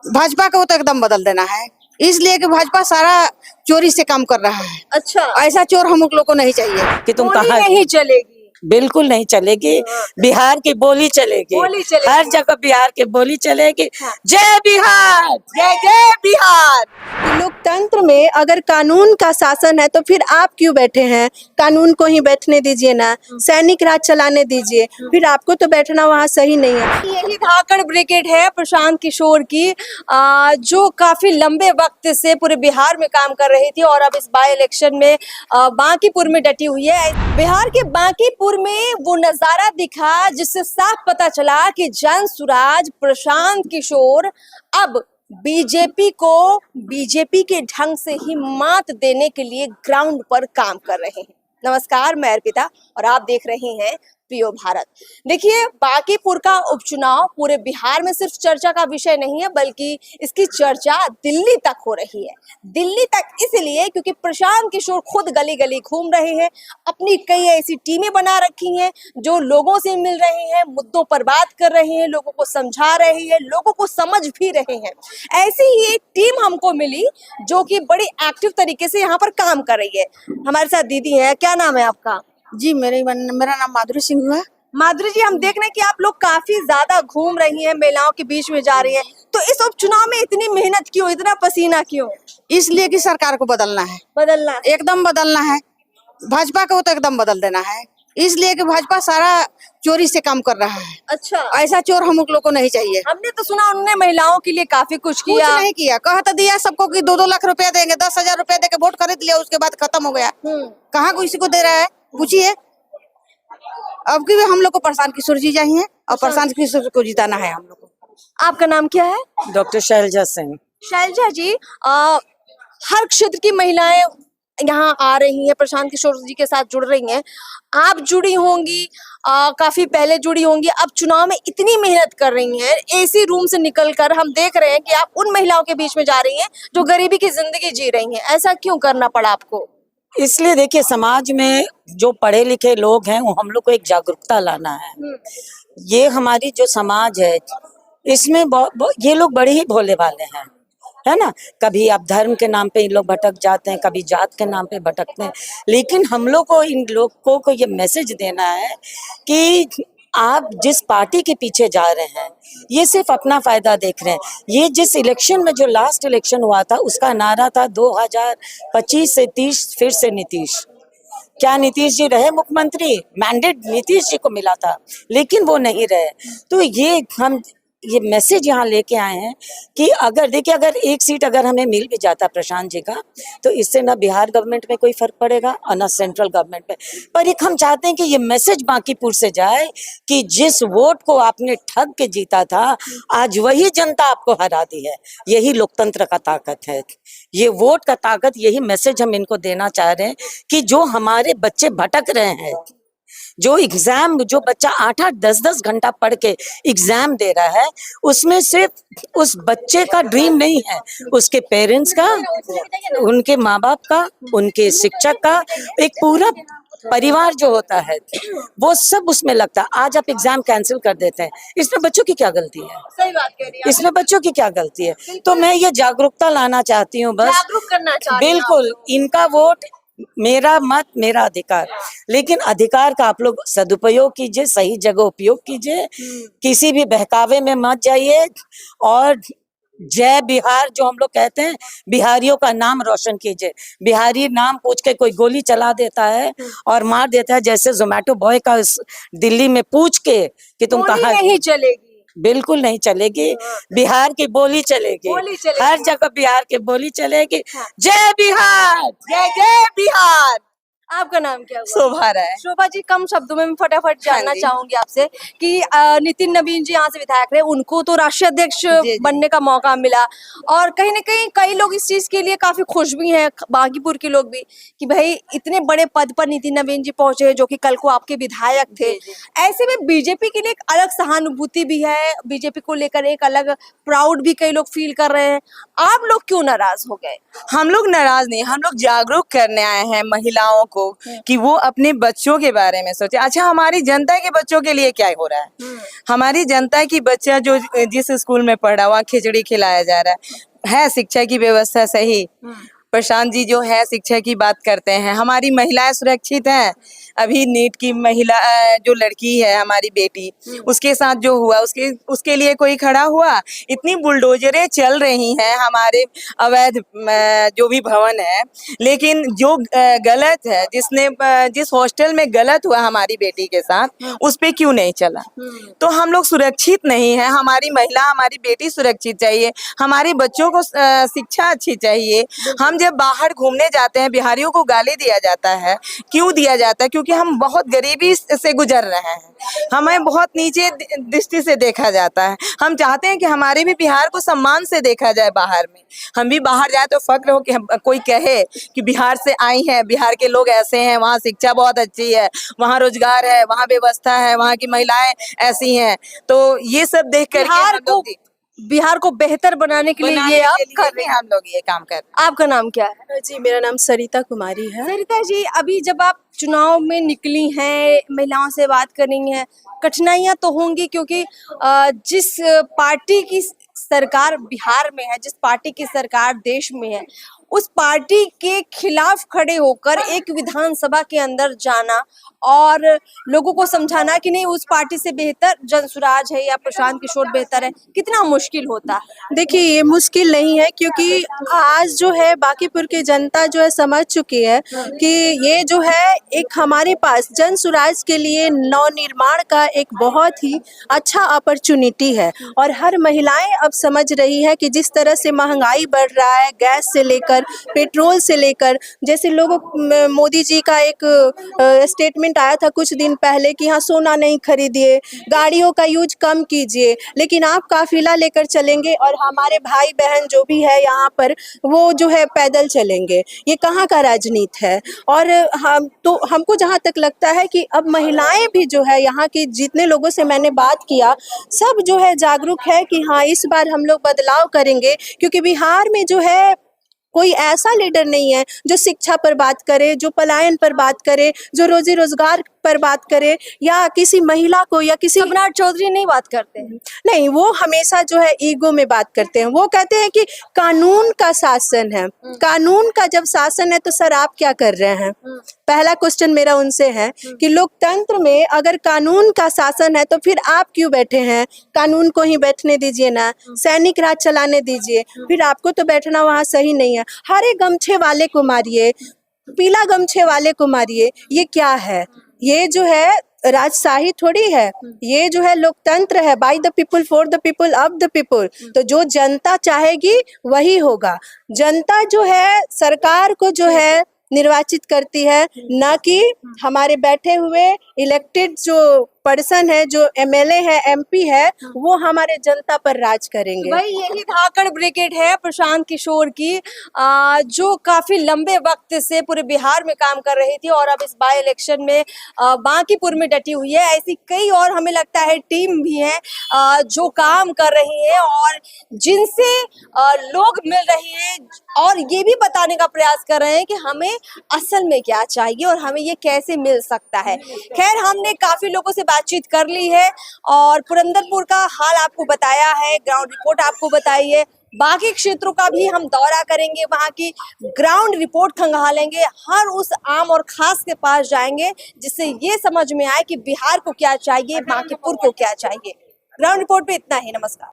भाजपा को तो एकदम बदल देना है, इसलिए कि भाजपा सारा चोरी से काम कर रहा है। अच्छा, ऐसा चोर हम लोग को नहीं चाहिए। कि तुम गोली कहाँ नहीं चलेगी। बिल्कुल नहीं चलेगी। बिहार की बोली चलेगी, बोली चलेगी। हर जगह बिहार की बोली चलेगी। हाँ। जय बिहार, जय जय बिहार। लोकतंत्र में अगर कानून का शासन है तो फिर आप क्यों बैठे हैं? कानून को ही बैठने दीजिए ना, सैनिक राज चलाने दीजिए, फिर आपको तो बैठना वहाँ सही नहीं है। यही धाकड़ ब्रिगेड है प्रशांत किशोर की, जो काफी लंबे वक्त से पूरे बिहार में काम कर रही थी और अब इस बाई इलेक्शन में बांकीपुर में डटी हुई है। बिहार के बांकीपुर में वो नजारा दिखा जिससे साफ पता चला कि जनसुराज प्रशांत किशोर अब बीजेपी के ढंग से ही मात देने के लिए ग्राउंड पर काम कर रहे हैं। नमस्कार, मैं अर्पिता और आप देख रहे हैं पियो भारत। देखिए, बांकीपुर का उपचुनाव पूरे बिहार में सिर्फ चर्चा का विषय नहीं है, बल्कि इसकी चर्चा दिल्ली तक हो रही है। दिल्ली तक इसलिए क्योंकि प्रशांत किशोर खुद गली गली घूम रहे हैं, अपनी कई ऐसी टीमें बना रखी हैं जो लोगों से मिल रहे हैं, मुद्दों पर बात कर रहे हैं, लोगों को समझा रहे हैं, लोगों को समझ भी रहे हैं। ऐसी ही एक टीम हमको मिली जो कि बड़ी एक्टिव तरीके से यहाँ पर काम कर रही है। हमारे साथ दीदी है, क्या नाम है आपका? जी मेरा नाम माधुरी सिंह हुआ। माधुरी जी, हम देख रहे हैं कि आप लोग काफी ज्यादा घूम रही हैं, महिलाओं के बीच में जा रही हैं, तो इस उपचुनाव में इतनी मेहनत क्यों, इतना पसीना क्यों? इसलिए कि सरकार को बदलना है, बदलना एकदम बदलना है। भाजपा को तो एकदम बदल देना है, इसलिए कि भाजपा सारा चोरी से काम कर रहा है। अच्छा, ऐसा चोर हम लोग को नहीं चाहिए। हमने तो सुना उन्होंने महिलाओं के लिए काफी कुछ कुछ किया। नहीं किया, कहा तो दिया सबको कि 2-2 लाख रुपया देंगे, 10,000 रुपया देके वोट खरीद लिया, उसके बाद खत्म हो गया। कहाँ किसी को दे रहा है, पूछिए। अब की हम लोग को प्रशांत किशोर जी चाहिए और प्रशांत किशोर को जिताना है हम लोग को। आपका नाम क्या है? डॉक्टर शैलजा सिंह। शैलजा जी, हर क्षेत्र की महिलाएं यहाँ आ रही हैं, प्रशांत किशोर जी के साथ जुड़ रही हैं। आप जुड़ी होंगी, काफी पहले जुड़ी होंगी, अब चुनाव में इतनी मेहनत कर रही हैं, एसी रूम से निकलकर हम देख रहे हैं कि आप उन महिलाओं के बीच में जा रही हैं जो गरीबी की जिंदगी जी रही हैं। ऐसा क्यों करना पड़ा आपको? इसलिए देखिए, समाज में जो पढ़े लिखे लोग हैं वो हम लोग को एक जागरूकता लाना है। ये हमारी जो समाज है इसमें ये लोग बड़े ही भोले भाले हैं, है ना। कभी आप धर्म के नाम पे इन लोग भटक जाते हैं, कभी जात के नाम पे भटकते हैं, लेकिन हम लोग को इन लोगों को ये मैसेज देना है कि आप जिस पार्टी के पीछे जा रहे हैं ये सिर्फ अपना फायदा देख रहे हैं। ये जिस इलेक्शन में, जो लास्ट इलेक्शन हुआ था, उसका नारा था 2025 से 30 फिर से नीतीश। क्या नीतीश जी रहे मुख्यमंत्री? मैंडेट नीतीश जी को मिला था, लेकिन वो नहीं रहे। तो ये मैसेज यहाँ लेके आए हैं कि अगर देखिए, अगर एक सीट अगर हमें मिल भी जाता प्रशांत जी का, तो इससे ना बिहार गवर्नमेंट में कोई फर्क पड़ेगा और ना सेंट्रल गवर्नमेंट में। पर एक हम चाहते हैं कि ये मैसेज बांकीपुर से जाए कि जिस वोट को आपने ठग के जीता था, आज वही जनता आपको हरा दी है। यही लोकतंत्र का ताकत है, ये वोट का ताकत। यही मैसेज हम इनको देना चाह रहे हैं कि जो हमारे बच्चे भटक रहे हैं, जो बच्चा 8-8, 10-10 घंटा पढ़ के एग्जाम दे रहा है, उसमें सिर्फ उस बच्चे का ड्रीम नहीं है, उसके पेरेंट्स का, उनके माँ बाप का, उनके शिक्षक का, एक पूरा परिवार जो होता है वो सब उसमें लगता है। आज आप एग्जाम कैंसिल कर देते हैं, इसमें बच्चों की क्या गलती है? सही बात कह रही हैं। इसमें बच्चों की क्या गलती है? तो मैं ये जागरूकता लाना चाहती हूँ, बस जागरूक करना चाहती हूँ। बिल्कुल, इनका वोट मेरा मत मेरा अधिकार, लेकिन अधिकार का आप लोग सदुपयोग कीजिए, सही जगह उपयोग कीजिए, किसी भी बहकावे में मत जाइए। और जय बिहार जो हम लोग कहते हैं, बिहारियों का नाम रोशन कीजिए। बिहारी नाम पूछ के कोई गोली चला देता है और मार देता है, जैसे जोमेटो बॉय का दिल्ली में पूछ के कि तुम कहाँ। नहीं चलेगी, बिल्कुल नहीं चलेगी। बिहार की बोली चलेगी, हर जगह बिहार की बोली चलेगी। जय बिहार, जय जय बिहार। आपका नाम क्या हुआ? शोभा है। शोभा जी, कम शब्दों में मैं फटाफट जानना चाहूंगी आपसे कि नितिन नवीन जी यहाँ से विधायक रहे, उनको तो राष्ट्रीय अध्यक्ष बनने का मौका मिला और कहीं ना कहीं कई लोग इस चीज के लिए काफी खुश भी हैं, बांकीपुर के लोग भी, कि भाई इतने बड़े पद पर नितिन नवीन जी पहुंचे जो कि कल को आपके विधायक थे। ऐसे में बीजेपी के लिए एक अलग सहानुभूति भी है, बीजेपी को लेकर एक अलग प्राउड भी कई लोग फील कर रहे हैं। आप लोग क्यों नाराज हो गए? हम लोग नाराज नहीं, हम लोग जागरूक करने आए हैं महिलाओं को। को कि वो अपने बच्चों के बारे में सोचे। अच्छा, हमारी जनता के बच्चों के लिए क्या हो रहा है? हमारी जनता की बच्चा जो जिस स्कूल में पढ़ा हुआ खिचड़ी खिलाया जा रहा है शिक्षा की व्यवस्था सही? प्रशांत जी जो है शिक्षा की बात करते हैं, हमारी महिलाएं सुरक्षित हैं? अभी नीट की महिला जो लड़की है हमारी बेटी, उसके साथ जो हुआ उसके लिए कोई खड़ा हुआ? इतनी बुलडोजरें चल रही हैं हमारे अवैध जो भी भवन है, लेकिन जो गलत है, जिस हॉस्टल में गलत हुआ हमारी बेटी के साथ, उस पे क्यों नहीं चला? तो हम लोग सुरक्षित नहीं है। हमारी महिला, हमारी बेटी सुरक्षित चाहिए, हमारे बच्चों को शिक्षा अच्छी चाहिए। हम जब बाहर घूमने जाते हैं, बिहारियों को गाली दिया जाता है, क्यों दिया जाता है? क्योंकि हम बहुत गरीबी से गुजर रहे हैं, हमें बहुत नीचे दृष्टि से देखा जाता है। हम चाहते हैं कि हमारे भी बिहार को सम्मान से देखा जाए बाहर में। हम भी बाहर जाए तो फक्र हो कि कोई कहे कि बिहार से आई हैं, बिहार के लोग ऐसे हैं, वहाँ शिक्षा बहुत अच्छी है, वहाँ रोजगार है, वहाँ व्यवस्था है, वहाँ की महिलाएं ऐसी हैं। तो ये सब देख करके बिहार को बेहतर बनाने के लिए ये आप कर रहे हैं। हम लोग ये काम कर रहे हैं। आपका नाम क्या है? जी, मेरा नाम सरिता कुमारी है। सरिता जी, अभी जब आप चुनाव में निकली हैं, महिलाओं से बात करनी है, कठिनाइयां तो होंगी क्योंकि जिस पार्टी की सरकार बिहार में है, जिस पार्टी की सरकार देश में है, उस पार्टी के खिलाफ खड़े होकर एक विधानसभा के अंदर जाना और लोगों को समझाना कि नहीं उस पार्टी से बेहतर जनसुराज है या प्रशांत किशोर बेहतर है, कितना मुश्किल होता है? देखिए, ये मुश्किल नहीं है क्योंकि आज जो है बांकीपुर की जनता जो है समझ चुकी है कि ये जो है एक हमारे पास जनसुराज के लिए नवनिर्माण का एक बहुत ही अच्छा अपॉर्चुनिटी है। और हर महिलाएं अब समझ रही है कि जिस तरह से महंगाई बढ़ रहा है, गैस से लेकर पेट्रोल से लेकर, जैसे लोगों मोदी जी का एक स्टेटमेंट आया था कुछ दिन पहले कि हाँ सोना नहीं खरीदिए, गाड़ियों का यूज कम कीजिए, लेकिन आप काफिला लेकर चलेंगे और हमारे भाई बहन जो भी है यहाँ पर वो जो है पैदल चलेंगे। ये कहाँ का राजनीति है? और हमको जहाँ तक लगता है कि अब महिलाएं भी जो है यहाँ की जितने लोगों से मैंने बात किया, सब जो है जागरूक है कि हाँ इस बार हम लोग बदलाव करेंगे, क्योंकि बिहार में जो है कोई ऐसा लीडर नहीं है जो शिक्षा पर बात करे, जो पलायन पर बात करे, जो रोजी रोजगार पर बात करे, या किसी महिला को या किसी सम्राट चौधरी नहीं बात करते हैं। नहीं, वो हमेशा जो है ईगो में बात करते हैं। वो कहते हैं कि कानून का शासन है, कानून का जब शासन है तो सर आप क्या कर रहे हैं? पहला क्वेश्चन मेरा उनसे है कि लोकतंत्र में अगर कानून का शासन है तो फिर आप क्यों बैठे हैं? कानून को ही बैठने दीजिए ना, सैनिक राज चलाने दीजिए, फिर आपको तो बैठना वहाँ सही नहीं है। हरे गमछे वाले को मारिए, पीला गमछे वाले को मारिए, ये क्या है? ये जो है राजशाही थोड़ी है, ये जो है लोकतंत्र है, by the people for the people of the people. तो जो जनता चाहेगी वही होगा। जनता जो है सरकार को जो है निर्वाचित करती है, ना कि हमारे बैठे हुए इलेक्टेड जो पर्सन है, जो एमएलए है, एमपी है, वो हमारे जनता पर राज करेंगे। भाई यही धाकड़ ब्रिगेड है प्रशांत किशोर की, जो काफी लंबे वक्त से पूरे बिहार में काम कर रही थी और अब इस बाय इलेक्शन में बांकीपुर में डटी हुई है। ऐसी कई और हमें लगता है टीम भी है जो काम कर रही है और जिनसे लोग मिल रहे हैं और ये भी बताने का प्रयास कर रहे हैं कि हमें असल में क्या चाहिए और हमें ये कैसे मिल सकता है। खैर, हमने काफी लोगों से बातचीत कर ली है और पुरंदरपुर का हाल आपको बताया है, ग्राउंड रिपोर्ट आपको बताई है, बाकी क्षेत्रों का भी हम दौरा करेंगे, वहां की ग्राउंड रिपोर्ट खंगालेंगे, हर उस आम और खास के पास जाएंगे जिससे ये समझ में आए कि बिहार को क्या चाहिए, बांकीपुर को क्या चाहिए। ग्राउंड रिपोर्ट पे इतना ही। नमस्कार।